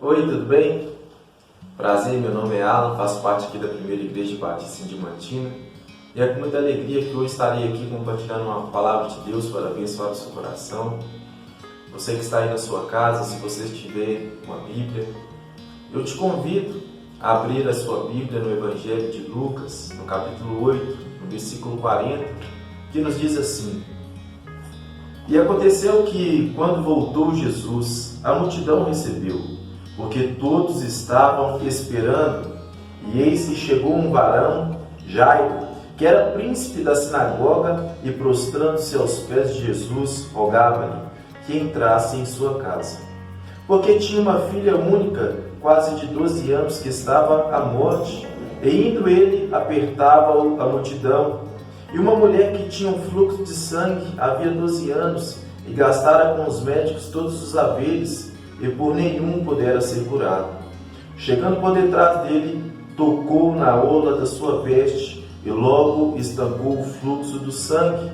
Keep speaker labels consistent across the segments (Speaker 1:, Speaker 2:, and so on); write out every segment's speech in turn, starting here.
Speaker 1: Oi, tudo bem? Prazer, meu nome é Alan, faço parte aqui da Primeira Igreja Batista em Diamantina e é com muita alegria que hoje estarei aqui compartilhando uma palavra de Deus para abençoar o seu coração. Você que está aí na sua casa, se você tiver uma Bíblia, eu te convido a abrir a sua Bíblia no Evangelho de Lucas, no capítulo 8, no versículo 40, que nos diz assim: E aconteceu que, quando voltou Jesus, a multidão recebeu, porque todos estavam esperando, e eis que chegou um varão, Jairo, que era príncipe da sinagoga, e prostrando-se aos pés de Jesus, rogava-lhe que entrasse em sua casa, porque tinha uma filha única, quase de 12 anos, que estava à morte, e indo ele, apertava-o a multidão. E uma mulher que tinha um fluxo de sangue havia 12 anos, e gastara com os médicos todos os haveres, e por nenhum pudera ser curado. Chegando por detrás dele, tocou na orla da sua veste, e logo estancou o fluxo do sangue.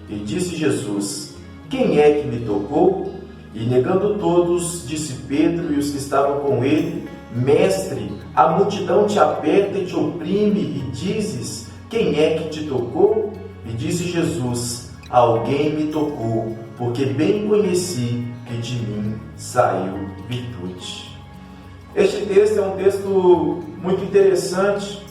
Speaker 1: E disse Jesus: Quem é que me tocou? E negando todos, disse Pedro e os que estavam com ele: Mestre, a multidão te aperta e te oprime, e dizes: Quem é que te tocou? E disse Jesus: Alguém me tocou, porque bem conheci que de mim saiu virtude. Este texto é um texto muito interessante,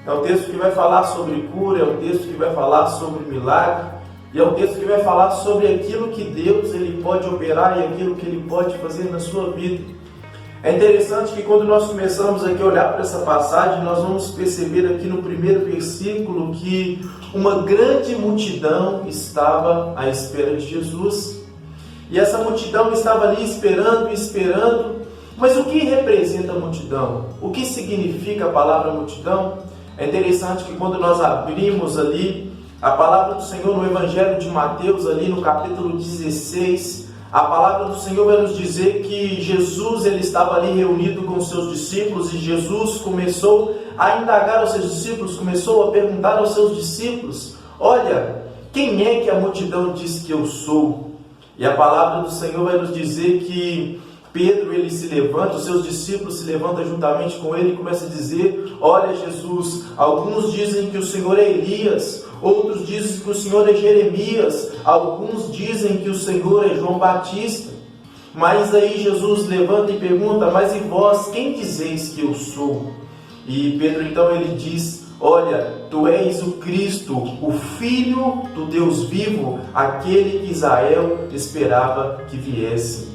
Speaker 1: é um texto que vai falar sobre cura, é um texto que vai falar sobre milagre, e é um texto que vai falar sobre aquilo que Deus ele pode operar e aquilo que Ele pode fazer na sua vida. É interessante que quando nós começamos aqui a olhar para essa passagem, nós vamos perceber aqui no primeiro versículo que uma grande multidão estava à espera de Jesus. E essa multidão estava ali esperando. Mas o que representa a multidão? O que significa a palavra multidão? É interessante que quando nós abrimos ali a palavra do Senhor no Evangelho de Mateus, ali no capítulo 16, a palavra do Senhor vai nos dizer que Jesus ele estava ali reunido com os seus discípulos, e Jesus começou a indagar aos seus discípulos, começou a perguntar aos seus discípulos: olha, quem é que a multidão diz que eu sou? E a palavra do Senhor vai nos dizer que Pedro ele se levanta, os seus discípulos se levantam juntamente com ele e começa a dizer: olha, Jesus, alguns dizem que o Senhor é Elias, outros dizem que o Senhor é Jeremias, alguns dizem que o Senhor é João Batista. Mas aí Jesus levanta e pergunta: mas e vós, quem dizeis que eu sou? E Pedro então ele diz: olha, tu és o Cristo, o Filho do Deus vivo, aquele que Israel esperava que viesse.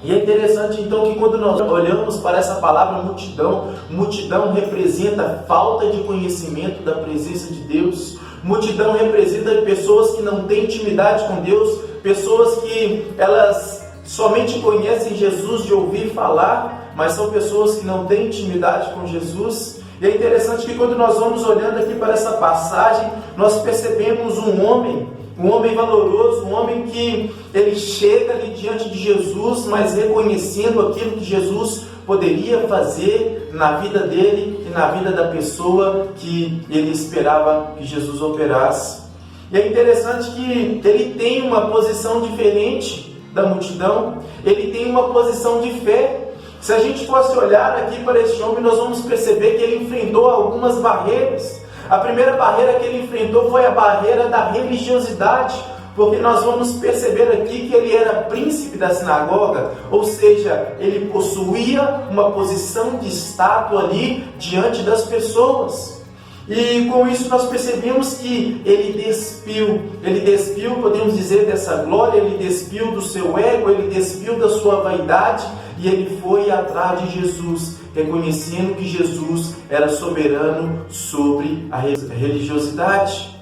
Speaker 1: E é interessante então que quando nós olhamos para essa palavra multidão representa falta de conhecimento da presença de Deus. Multidão representa pessoas que não têm intimidade com Deus, pessoas que elas somente conhecem Jesus de ouvir falar, mas são pessoas que não têm intimidade com Jesus. E é interessante que quando nós vamos olhando aqui para essa passagem, nós percebemos um homem valoroso, um homem que ele chega ali diante de Jesus, mas reconhecendo aquilo que Jesus poderia fazer na vida dele e na vida da pessoa que ele esperava que Jesus operasse. E é interessante que ele tem uma posição diferente da multidão, ele tem uma posição de fé. Se a gente fosse olhar aqui para este homem, nós vamos perceber que ele enfrentou algumas barreiras. A primeira barreira que ele enfrentou foi a barreira da religiosidade, porque nós vamos perceber aqui que ele era príncipe da sinagoga, ou seja, ele possuía uma posição de status ali diante das pessoas. E com isso nós percebemos que ele despiu, podemos dizer, dessa glória, ele despiu do seu ego, ele despiu da sua vaidade, e ele foi atrás de Jesus, reconhecendo que Jesus era soberano sobre a religiosidade.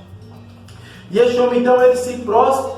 Speaker 1: E este homem então ele se prostra,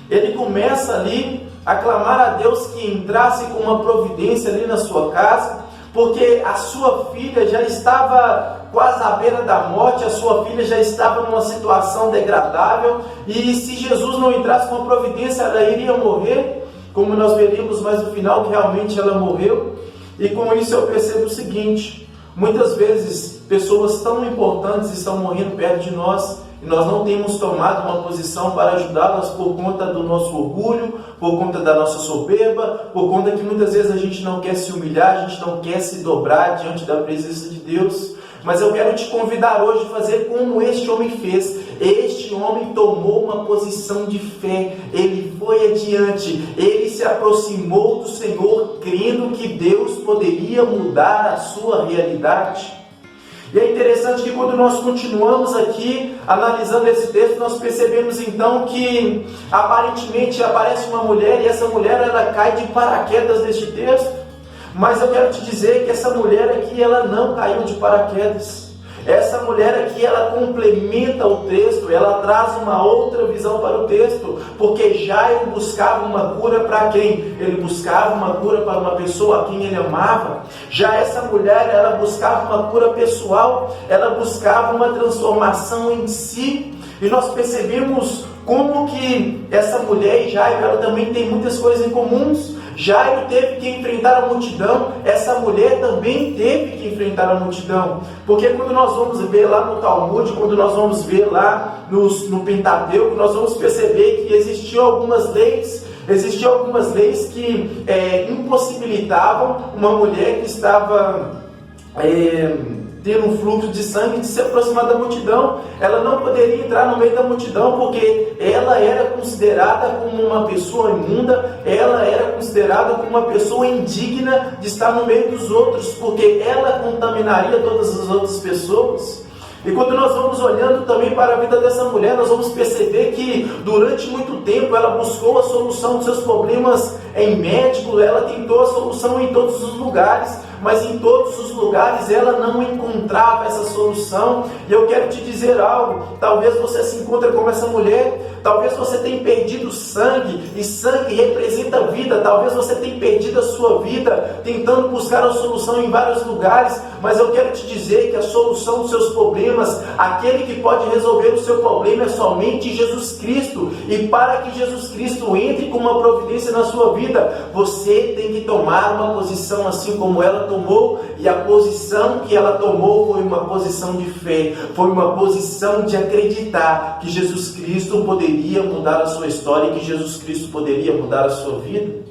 Speaker 1: ele começa ali a clamar a Deus que entrasse com uma providência ali na sua casa, porque a sua filha já estava quase à beira da morte, a sua filha já estava numa situação degradável, e se Jesus não entrasse com a providência, ela iria morrer, como nós veremos mais no final que realmente ela morreu. E com isso eu percebo o seguinte: muitas vezes pessoas tão importantes estão morrendo perto de nós, e nós não temos tomado uma posição para ajudá-las por conta do nosso orgulho, por conta da nossa soberba, por conta que muitas vezes a gente não quer se humilhar, a gente não quer se dobrar diante da presença de Deus. Mas eu quero te convidar hoje a fazer como este homem fez. Este homem tomou uma posição de fé, ele foi adiante, ele se aproximou do Senhor, crendo que Deus poderia mudar a sua realidade. E é interessante que quando nós continuamos aqui analisando esse texto, nós percebemos então que aparentemente aparece uma mulher e essa mulher ela cai de paraquedas neste texto. Mas eu quero te dizer que essa mulher aqui, ela não caiu de paraquedas. Essa mulher aqui, ela complementa o texto, ela traz uma outra visão para o texto, porque Jairo buscava uma cura para quem? Ele buscava uma cura para uma pessoa a quem ele amava. Já essa mulher, ela buscava uma cura pessoal, ela buscava uma transformação em si. E nós percebemos como que essa mulher e Jairo, ela também tem muitas coisas em comuns. Jairo teve que enfrentar a multidão, essa mulher também teve que enfrentar a multidão. Porque quando nós vamos ver lá no Talmud, quando nós vamos ver lá no Pentateuco, nós vamos perceber que existiam algumas leis que impossibilitavam uma mulher que estava tendo um fluxo de sangue de se aproximar da multidão. Ela não poderia entrar no meio da multidão porque ela era considerada como uma pessoa imunda, ela era considerada como uma pessoa indigna de estar no meio dos outros, porque ela contaminaria todas as outras pessoas. E quando nós vamos olhando também para a vida dessa mulher, nós vamos perceber que durante muito tempo ela buscou a solução dos seus problemas em médico, ela tentou a solução em todos os lugares, mas em todos os lugares ela não encontrava essa solução. E eu quero te dizer algo, talvez você se encontre como essa mulher, talvez você tenha perdido sangue, e sangue representa vida, talvez você tenha perdido a sua vida, tentando buscar a solução em vários lugares, mas eu quero te dizer que a solução dos seus problemas, aquele que pode resolver o seu problema é somente Jesus Cristo, e para que Jesus Cristo entre com uma providência na sua vida, você tem que tomar uma posição assim como ela tomou, e a posição que ela tomou foi uma posição de fé, foi uma posição de acreditar que Jesus Cristo poderia mudar a sua história e que Jesus Cristo poderia mudar a sua vida.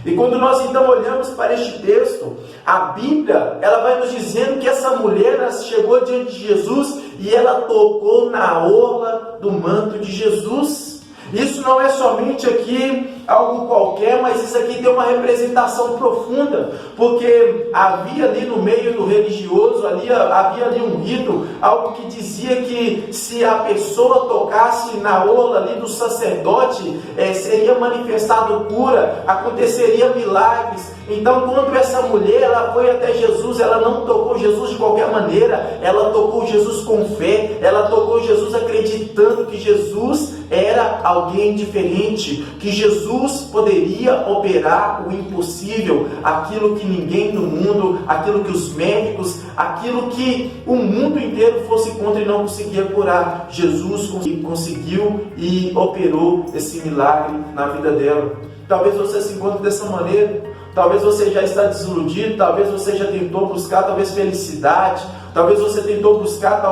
Speaker 1: E quando nós então olhamos para este texto, a Bíblia ela vai nos dizendo que essa mulher ela chegou diante de Jesus e ela tocou na orla do manto de Jesus. Isso não é somente aqui algo qualquer, mas isso aqui tem uma representação profunda, porque havia ali no meio do religioso, havia ali um rito, algo que dizia que se a pessoa tocasse na orla ali do sacerdote, seria manifestado cura, aconteceria milagres. Então, quando essa mulher ela foi até Jesus, ela não tocou Jesus de qualquer maneira, ela tocou Jesus com fé, ela tocou Jesus acreditando que Jesus era alguém diferente, que Jesus poderia operar o impossível, aquilo que ninguém no mundo, aquilo que os médicos, aquilo que o mundo inteiro fosse contra e não conseguia curar. Jesus conseguiu e operou esse milagre na vida dela. Talvez você se encontre dessa maneira, talvez você já está desiludido, talvez você já tentou buscar felicidade, talvez você tentou buscar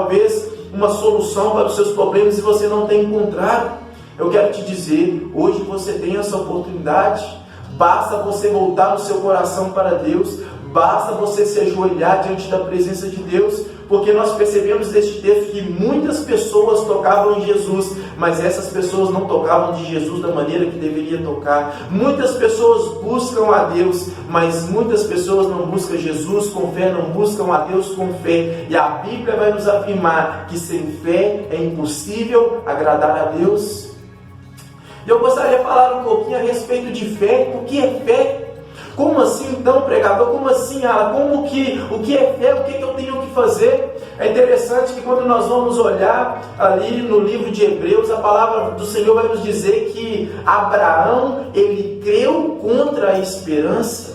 Speaker 1: uma solução para os seus problemas e você não tem encontrado. Eu quero te dizer, hoje você tem essa oportunidade, basta você voltar o seu coração para Deus, basta você se ajoelhar diante da presença de Deus, porque nós percebemos neste texto que muitas pessoas tocavam em Jesus, mas essas pessoas não tocavam de Jesus da maneira que deveria tocar. Muitas pessoas buscam a Deus, mas muitas pessoas não buscam Jesus com fé, não buscam a Deus com fé. E a Bíblia vai nos afirmar que sem fé é impossível agradar a Deus. E eu gostaria de falar um pouquinho a respeito de fé. O que é fé? Como assim então, pregador? Como assim, o que é fé? O que eu tenho que fazer? É interessante que quando nós vamos olhar ali no livro de Hebreus, a palavra do Senhor vai nos dizer que Abraão, ele creu contra a esperança.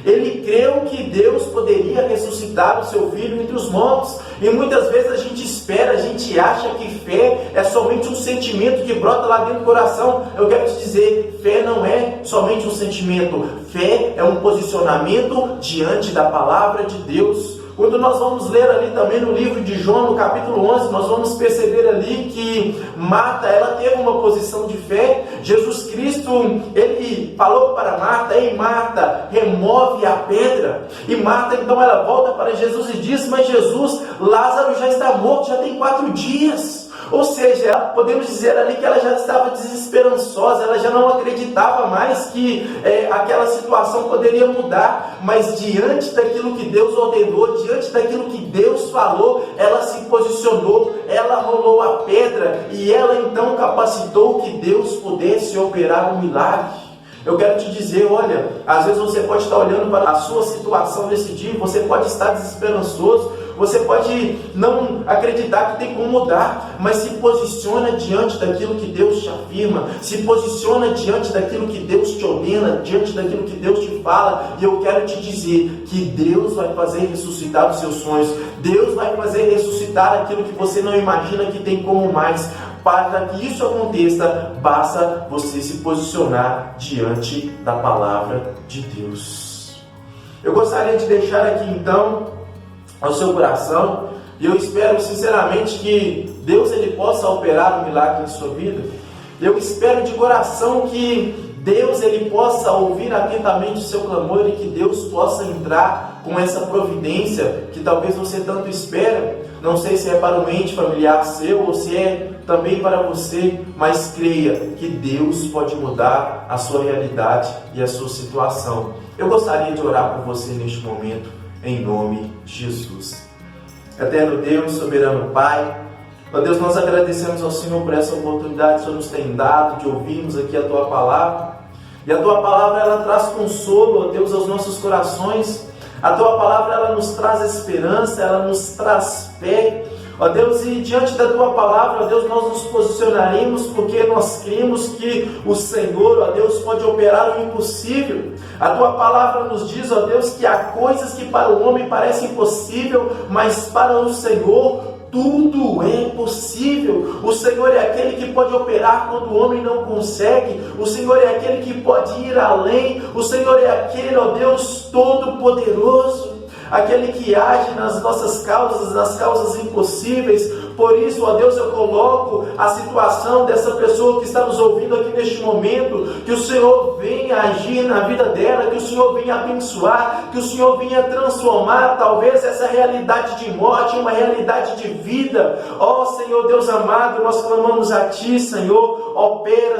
Speaker 1: Ele creu que Deus poderia ressuscitar o seu filho entre os mortos. E muitas vezes a gente espera, a gente acha que fé é somente um sentimento que brota lá dentro do coração. Eu quero te dizer, fé não é somente um sentimento. Fé é um posicionamento diante da palavra de Deus. Quando nós vamos ler ali também no livro de João, no capítulo 11, nós vamos perceber ali que Marta, ela teve uma posição de fé. Jesus Cristo, ele falou para Marta: ei Marta, remove a pedra. E Marta, então, ela volta para Jesus e diz: mas Jesus, Lázaro já está morto, já tem 4 dias. Ou seja, podemos dizer ali que ela já estava desesperançosa, ela já não acreditava mais que aquela situação poderia mudar, mas diante daquilo que Deus ordenou, diante daquilo que Deus falou, ela se posicionou, ela rolou a pedra e ela então capacitou que Deus pudesse operar um milagre. Eu quero te dizer, olha, às vezes você pode estar olhando para a sua situação nesse dia, você pode estar desesperançoso, você pode não acreditar que tem como mudar, mas se posiciona diante daquilo que Deus te afirma, se posiciona diante daquilo que Deus te ordena, diante daquilo que Deus te fala, e eu quero te dizer que Deus vai fazer ressuscitar os seus sonhos, Deus vai fazer ressuscitar aquilo que você não imagina que tem como mais. Para que isso aconteça, basta você se posicionar diante da palavra de Deus. Eu gostaria de deixar aqui então ao seu coração, e eu espero sinceramente que Deus ele possa operar um milagre em sua vida. Eu espero de coração que Deus ele possa ouvir atentamente o seu clamor e que Deus possa entrar com essa providência que talvez você tanto espera. Não sei se é para um ente familiar seu ou se é também para você, mas creia que Deus pode mudar a sua realidade e a sua situação. Eu gostaria de orar por você neste momento, em nome de Jesus. Eterno Deus, soberano Pai, ó Deus, nós agradecemos ao Senhor por essa oportunidade que o Senhor nos tem dado de ouvirmos aqui a Tua Palavra. E a Tua Palavra, ela traz consolo, ó Deus, aos nossos corações. A Tua Palavra, ela nos traz esperança, ela nos traz fé. Ó Deus, e diante da Tua Palavra, ó Deus, nós nos posicionaremos porque nós cremos que o Senhor, ó Deus, pode operar o impossível. A Tua Palavra nos diz, ó Deus, que há coisas que para o homem parecem impossível, mas para o Senhor tudo é possível. O Senhor é aquele que pode operar quando o homem não consegue. O Senhor é aquele que pode ir além. O Senhor é aquele, ó Deus, todo-poderoso, aquele que age nas nossas causas, nas causas impossíveis. Por isso, ó Deus, eu coloco a situação dessa pessoa que está nos ouvindo aqui neste momento, que o Senhor venha agir na vida dela, que o Senhor venha abençoar, que o Senhor venha transformar talvez essa realidade de morte em uma realidade de vida. Ó Senhor Deus amado, nós clamamos a Ti, Senhor, opera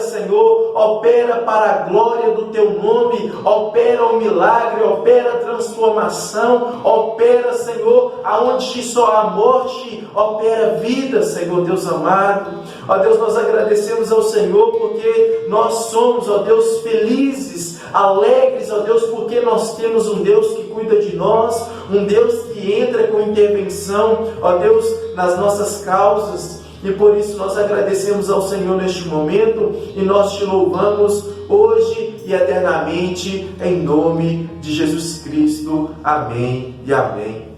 Speaker 1: para a glória do Teu nome, opera o milagre, opera a transformação, opera, Senhor, aonde só há morte, opera vida, Senhor Deus amado. Ó Deus, nós agradecemos ao Senhor porque nós somos, ó Deus, felizes, alegres, ó Deus, porque nós temos um Deus que cuida de nós, um Deus que entra com intervenção, ó Deus, nas nossas causas. E por isso nós agradecemos ao Senhor neste momento e nós Te louvamos hoje e eternamente, em nome de Jesus Cristo. Amém e amém.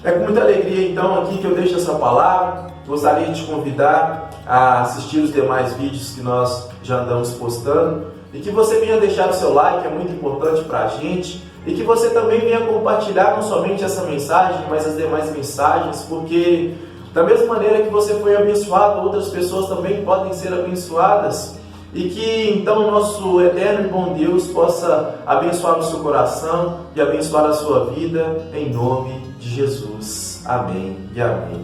Speaker 1: É com muita alegria então aqui que eu deixo essa palavra. Gostaria de te convidar a assistir os demais vídeos que nós já andamos postando e que você venha deixar o seu like, é muito importante para a gente, e que você também venha compartilhar não somente essa mensagem, mas as demais mensagens, porque da mesma maneira que você foi abençoado, outras pessoas também podem ser abençoadas. E que então o nosso eterno e bom Deus possa abençoar o seu coração e abençoar a sua vida, em nome de Jesus. Amém e amém.